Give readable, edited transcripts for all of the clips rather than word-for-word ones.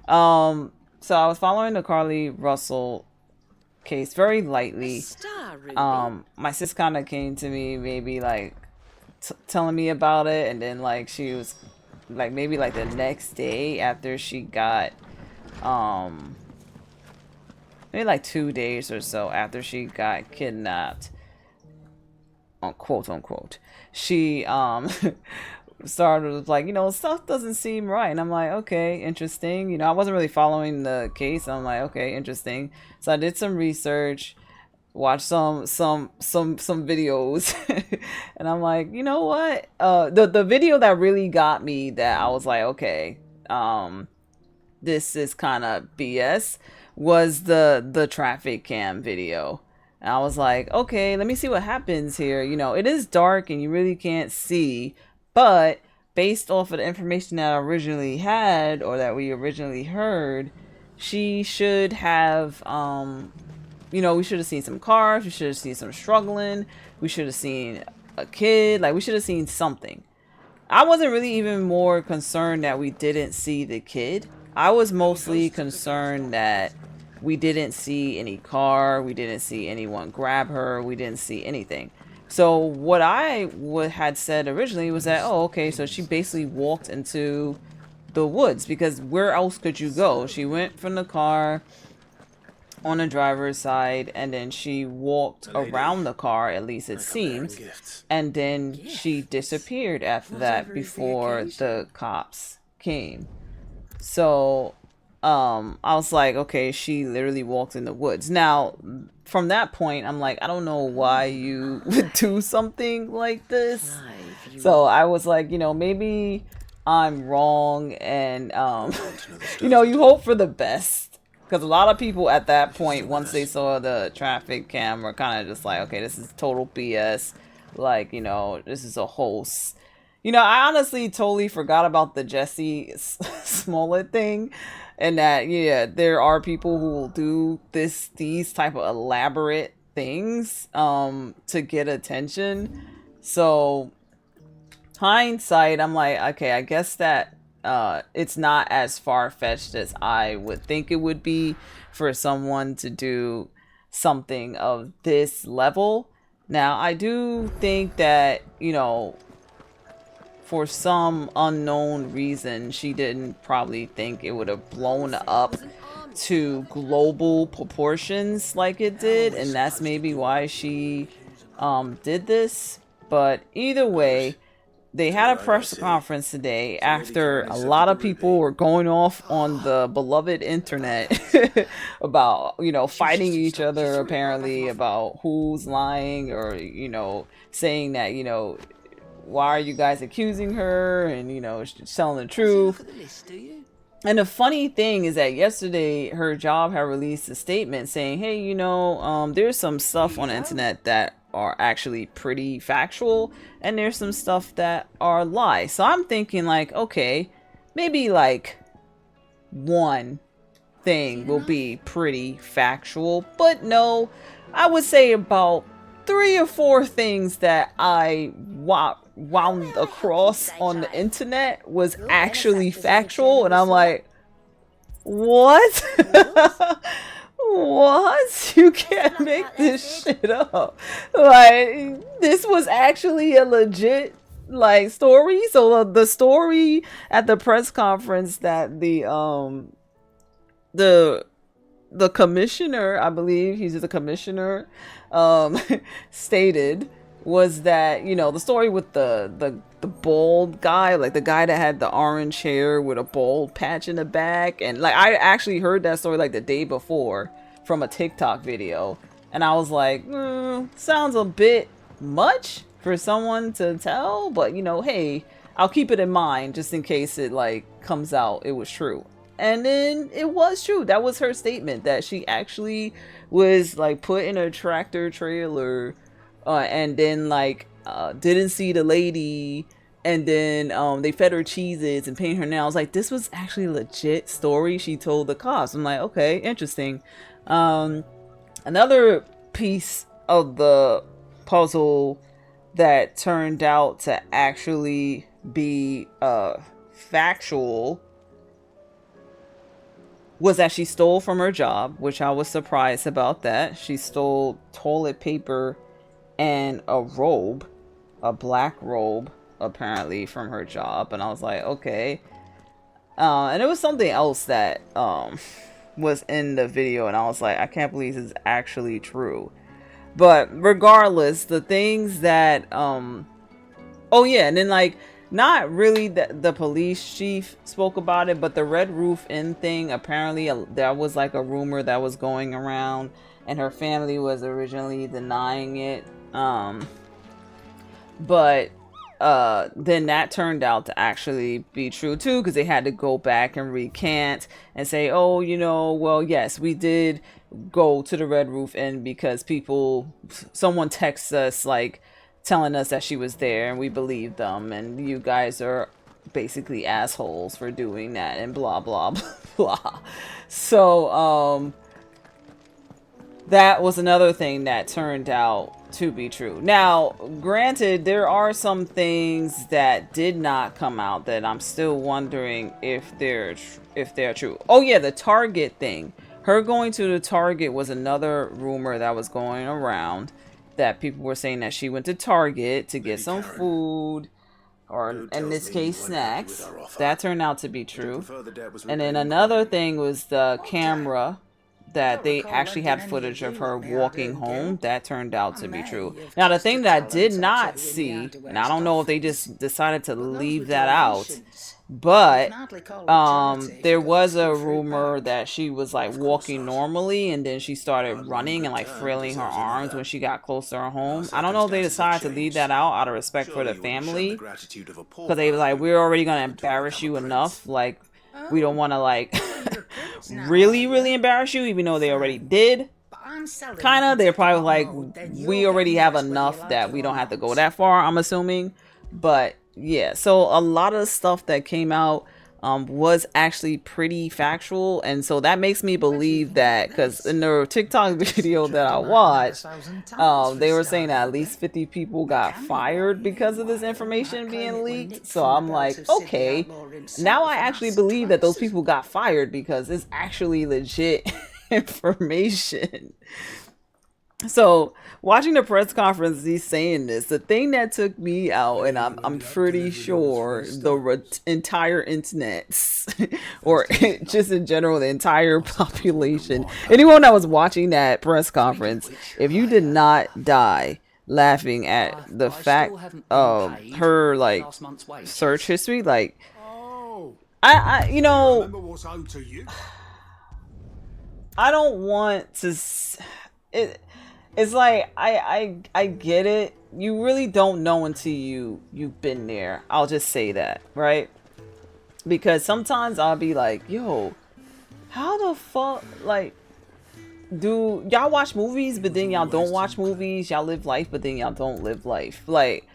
So I was following the Carlee Russell case very lightly. My sis kind of came to me, maybe like telling me about it, and then like she was like maybe like the next day after she got um maybe like 2 days or so after she got kidnapped, quote unquote, she started with like, stuff doesn't seem right. And I'm like, okay, interesting. I wasn't really following the case. I'm like, okay, interesting. So I did some research, watched some videos, and I'm like, you know what? The video that really got me, that I was like, okay, this is kind of BS, was the traffic cam video. And I was like, okay, let me see what happens here. It is dark and you really can't see, but based off of the information that I originally had, or that we originally heard, she should have, we should have seen some cars, we should have seen some struggling, we should have seen a kid, like we should have seen something. I wasn't really even more concerned that we didn't see the kid. I was mostly concerned that we didn't see any car, we didn't see anyone grab her, we didn't see anything. So what I had said originally was that, oh, okay, so she basically walked into the woods, because where else could you go? She went from the car on the driver's side, and then she walked around the car, at least it seems, and then she disappeared after that before the cops came. So I was like, okay, she literally walked in the woods. Now from that point, I'm like, I don't know why you would do something like this. So I was like, maybe I'm wrong, and you hope for the best, because a lot of people at that point, once they saw the traffic cam, were kind of just like, okay, this is total BS. Like, this is a hoax. I honestly totally forgot about the Jesse Smollett thing, and that, yeah, there are people who will do these type of elaborate things to get attention. So hindsight, I'm like, okay, I guess that it's not as far-fetched as I would think it would be for someone to do something of this level. Now, I do think that, for some unknown reason, she didn't probably think it would have blown up to global proportions like it did, and that's maybe why she did this. But either way, they had a press conference today after a lot of people were going off on the beloved internet about, fighting each other, apparently, about who's lying, or, saying that, why are you guys accusing her, and, she's telling the truth. And the funny thing is that yesterday her job had released a statement saying, hey, there's some stuff on the internet that are actually pretty factual, and there's some stuff that are lies. So I'm thinking like, okay, maybe like one thing will be pretty factual, but no, I would say about 3 or 4 things that I wound across on the internet was actually factual, and I'm like, what? What? You can't make this shit up. Like, this was actually a legit like story. So the story at the press conference that the the commissioner, I believe he's the commissioner, um, stated, was that, the story with the bald guy, like the guy that had the orange hair with a bald patch in the back, and like I actually heard that story like the day before from a TikTok video, and I was like, sounds a bit much for someone to tell, but hey, I'll keep it in mind just in case it like comes out it was true. And then it was true. That was her statement, that she actually was like put in a tractor trailer, and then like didn't see the lady, and then they fed her cheeses and painted her nails. Like, this was actually a legit story she told the cops. I'm like, okay, interesting. um Another piece of the puzzle that turned out to actually be factual was that she stole from her job, which I was surprised about that. She stole toilet paper and a robe, a black robe, apparently, from her job. And I was like, okay. And it was something else that was in the video, and I was like, I can't believe this is actually true. But regardless, the things that oh yeah, and then like not really the police chief spoke about it, but the Red Roof Inn thing, apparently there was like a rumor that was going around, and her family was originally denying it. But then that turned out to actually be true too, because they had to go back and recant and say, oh, you know, well, yes, we did go to the Red Roof Inn because someone texts us like telling us that she was there, and we believed them, and you guys are basically assholes for doing that, and blah blah blah. So that was another thing that turned out to be true. Now, granted, there are some things that did not come out that I'm still wondering if they're true. Oh yeah, the Target thing. Her going to the Target was another rumor that was going around, that people were saying that she went to Target to get some food, or in this case snacks. That turned out to be true. And then another thing was the camera, that they actually had footage of her walking home. That turned out to be true. Now, the thing that I did not see, and I don't know if they just decided to leave that out, but there was a rumor that she was like walking normally, and then she started running and like flailing her arms when she got close to her home. I don't know if they decided to leave that out of respect for the family, because they were like, we're already gonna embarrass you enough, like we don't want to like really embarrass you, even though they already did. Kind of, they're probably like, we already have enough that we don't have to go that far, I'm assuming. But yeah, so a lot of stuff that came out was actually pretty factual, and so that makes me believe that, because in the TikTok video that I watched, they were saying that at least 50 people got fired because of this information being leaked. So I'm like, okay, now I actually believe that those people got fired because it's actually legit information. So watching the press conference, he's saying this. The thing that took me out, and I'm pretty sure the entire internet, or just in general, the entire population, anyone that was watching that press conference, if you did not die laughing at the fact of her like search history, like I you know, I don't want to. It's like I get it. You really don't know until you've been there. I'll just say that, right? Because sometimes I'll be like, yo, how the fuck, like, do y'all watch movies but then y'all don't watch movies? Y'all live life but then y'all don't live life. Like,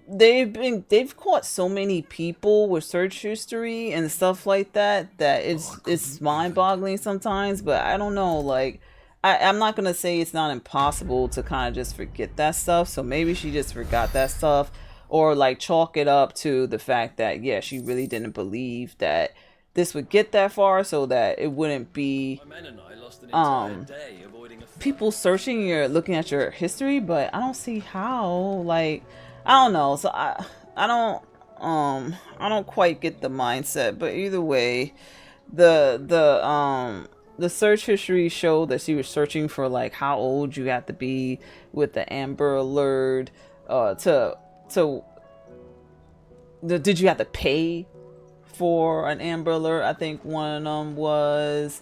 they've caught so many people with search history and stuff like that it's mind-boggling sometimes. But I don't know, like, I'm not going to say it's not impossible to kind of just forget that stuff. So maybe she just forgot that stuff, or like chalk it up to the fact that, yeah, she really didn't believe that this would get that far, so that it wouldn't be people searching looking at your history. But I don't see how, like, I don't know. So I don't quite get the mindset. But either way, the search history showed that she was searching for like how old you have to be with the Amber Alert, did you have to pay for an Amber Alert? I think one of them was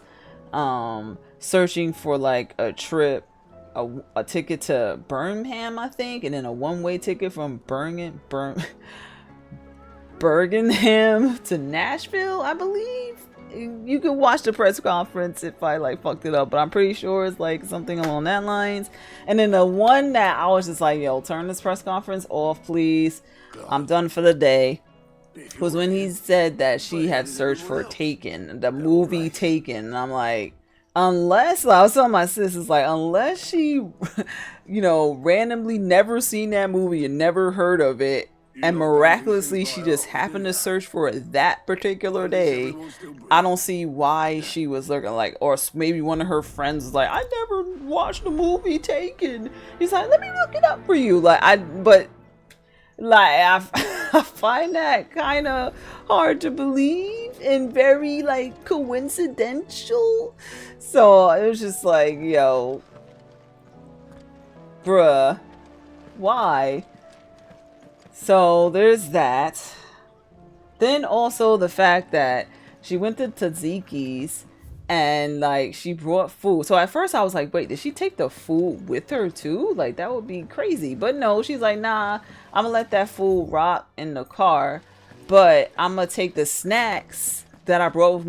searching for like a trip, a ticket to Birmingham, I think, and then a one-way ticket from Birmingham to Nashville, I believe. You can watch the press conference if I like fucked it up, but I'm pretty sure it's like something along that lines. And then the one that I was just like, yo, turn this press conference off, please. I'm done for the day. Was when he said that she had searched for Taken, the movie Taken. And I'm like, unless, I was telling my sisters, like, unless she, you know, randomly never seen that movie and never heard of it, and miraculously she just happened to search for it that particular day, I don't see why she was looking like, or maybe one of her friends was like, I never watched the movie Taken. He's like, let me look it up for you. I find that kind of hard to believe and very like coincidental. So it was just like, yo, bruh, why? So there's that. Then also the fact that she went to Taziki's and like she brought food. So at first I was like, wait, did she take the food with her too? Like that would be crazy. But no, she's like, nah, I'm gonna let that food rot in the car, but I'm gonna take the snacks that I brought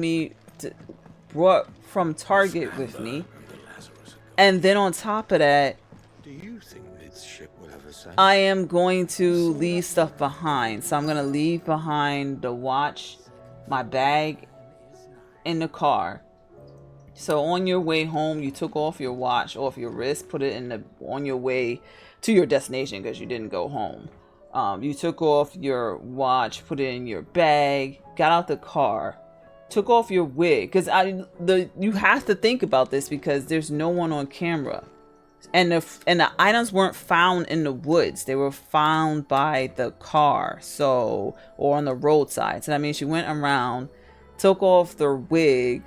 from Target with me. And then on top of that, Do you think this ship will ever sail? I am going to leave stuff behind. So I'm going to leave behind the watch, my bag in the car. So on your way home, you took off your watch off your wrist, put it on your way to your destination because you didn't go home. You took off your watch, put it in your bag, got out the car, took off your wig because you have to think about this because there's no one on camera. And the items weren't found in the woods. They were found by the car, or on the roadside. So that means she went around, took off the wig,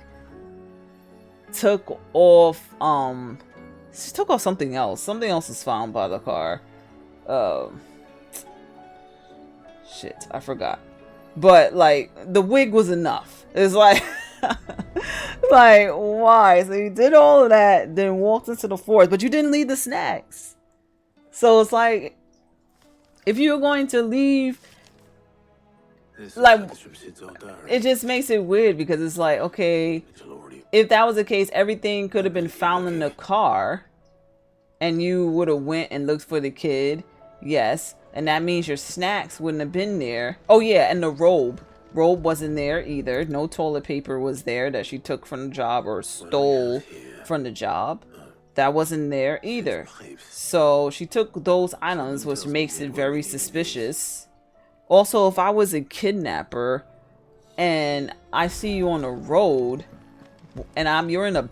took off something else. Something else was found by the car. Shit, I forgot. But like the wig was enough. It's like like, why? So you did all of that, then walked into the forest, but you didn't leave the snacks. So it's like, if you're going to leave, like, it just makes it weird because it's like, okay, if that was the case, everything could have been found in the car and you would have went and looked for the kid. Yes. And that means your snacks wouldn't have been there. Oh yeah, and the robe wasn't there either. No toilet paper was there that she took from the job or stole from the job. That wasn't there either. So she took those items, which makes it very suspicious. Also, if I was a kidnapper and I see you on the road and you're in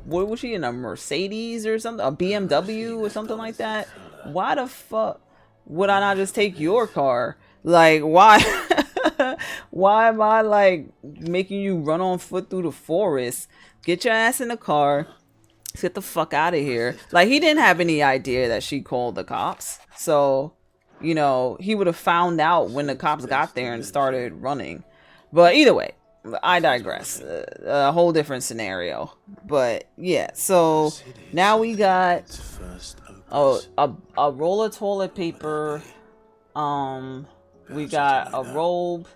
what was she in, a Mercedes or something, a BMW or something like that, why the fuck would I not just take your car? Like, why? Why am I like making you run on foot through the forest? Get your ass in the car. Let's get the fuck out of here. Like, he didn't have any idea that she called the cops. So, you know, he would have found out when the cops got there and started running. But either way, I digress. A whole different scenario. But yeah, so now we got a roll of toilet paper. We got a robe,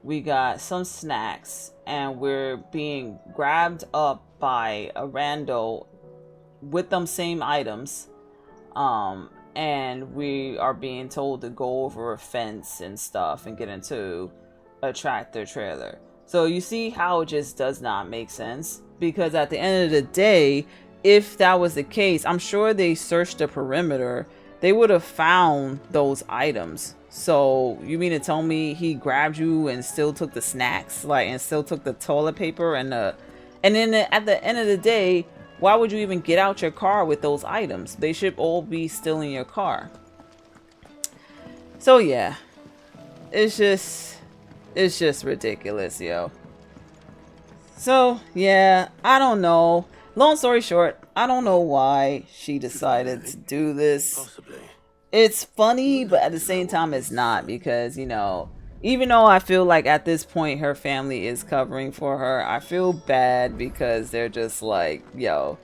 we got some snacks, and we're being grabbed up by a rando with them same items. And we are being told to go over a fence and stuff and get into a tractor trailer. So you see how it just does not make sense? Because at the end of the day, if that was the case, I'm sure they searched the perimeter. They would have found those items. So you mean to tell me he grabbed you and still took the snacks, like, and still took the toilet paper and then at the end of the day, why would you even get out your car with those items? They should all be still in your car. So yeah, it's just ridiculous, yo. So yeah, I don't know. Long story short, I don't know why she decided to do this. Possibly. It's funny, but at the same time it's not, because, you know, even though I feel like at this point her family is covering for her, I feel bad because they're just like, yo,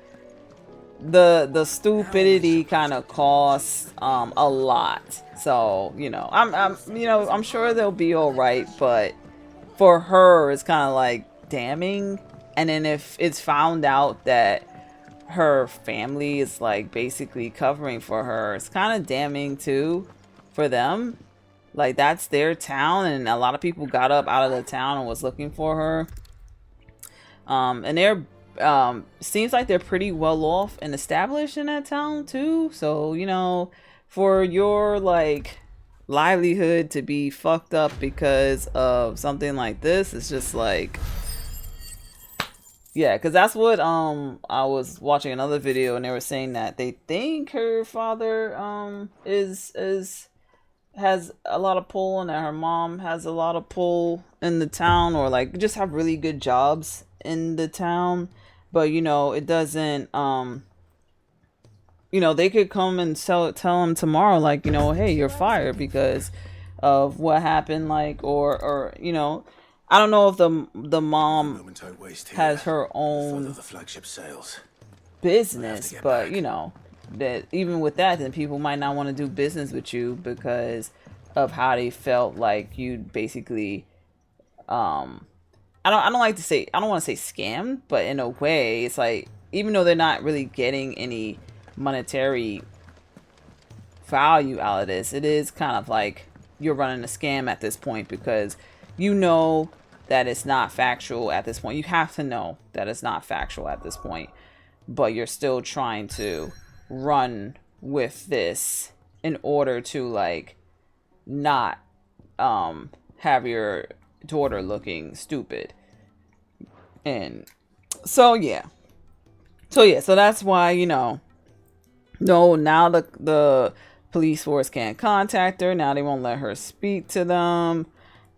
the stupidity kind of costs a lot. So, you know, I'm sure they'll be all right, but for her it's kind of like damning. And then if it's found out that her family is like basically covering for her, it's kind of damning too for them. Like, that's their town, and a lot of people got up out of the town and was looking for her. And they're seems like they're pretty well off and established in that town too. So, you know, for your like livelihood to be fucked up because of something like this. It's just like, yeah, because that's what I was watching another video and they were saying that they think her father is has a lot of pull and that her mom has a lot of pull in the town, or like just have really good jobs in the town. But you know, it doesn't you know, they could come and tell him tomorrow, like, you know, hey, you're fired because of what happened, like, or you know, I don't know if the mom has her own business, but you know, that even with that, then people might not want to do business with you because of how they felt like you basically I don't like to say, I don't want to say scammed, but in a way it's like, even though they're not really getting any monetary value out of this, it is kind of like you're running a scam at this point, because you know that it's not factual at this point. You have to know that it's not factual at this point, but you're still trying to run with this in order to like not have your daughter looking stupid. And so yeah, so that's why, you know, no, now the police force can't contact her. Now they won't let her speak to them.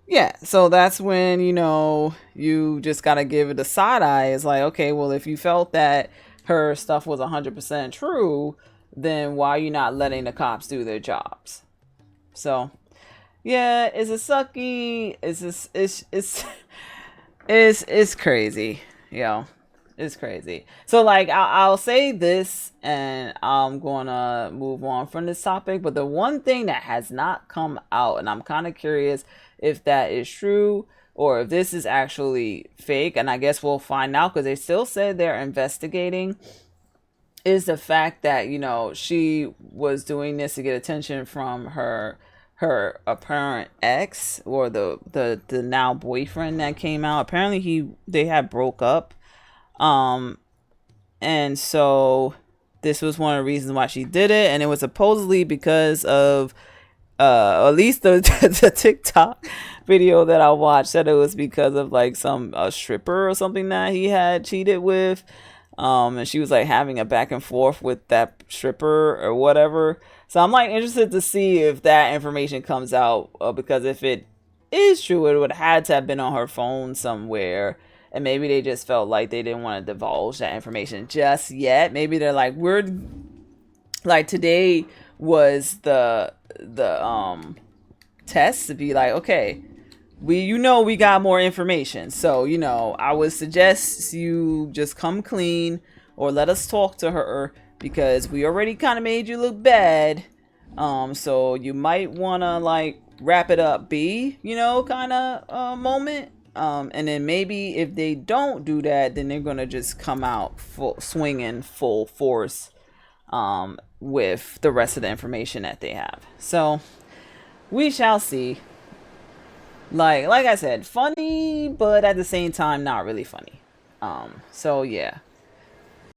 Yeah, so that's when, you know, you just gotta give it a side eye. It's like, okay, well, if you felt that her stuff was 100% true, then why are you not letting the cops do their jobs? So yeah, it's a sucky. It's crazy, yo. It's crazy. So like, I'll say this, and I'm gonna move on from this topic. But the one thing that has not come out, and I'm kind of curious if that is true or if this is actually fake, and I guess we'll find out because they still said they're investigating, is the fact that, you know, she was doing this to get attention from her apparent ex, or the now boyfriend that came out. Apparently they had broke up, and so this was one of the reasons why she did it, and it was supposedly because of at least the the TikTok video that I watched said it was because of like some stripper or something that he had cheated with. And she was like having a back and forth with that stripper or whatever. So I'm like interested to see if that information comes out, because if it is true, it would have had to have been on her phone somewhere, and maybe they just felt like they didn't want to divulge that information just yet. Maybe they're like, we're like, today was the test to be like, okay, we got more information, so you know, I would suggest you just come clean or let us talk to her, because we already kind of made you look bad, so you might want to like wrap it up, you know, kind of moment, and then maybe if they don't do that, then they're gonna just come out swinging full force with the rest of the information that they have. So we shall see. Like I said, funny, but at the same time not really funny. So yeah.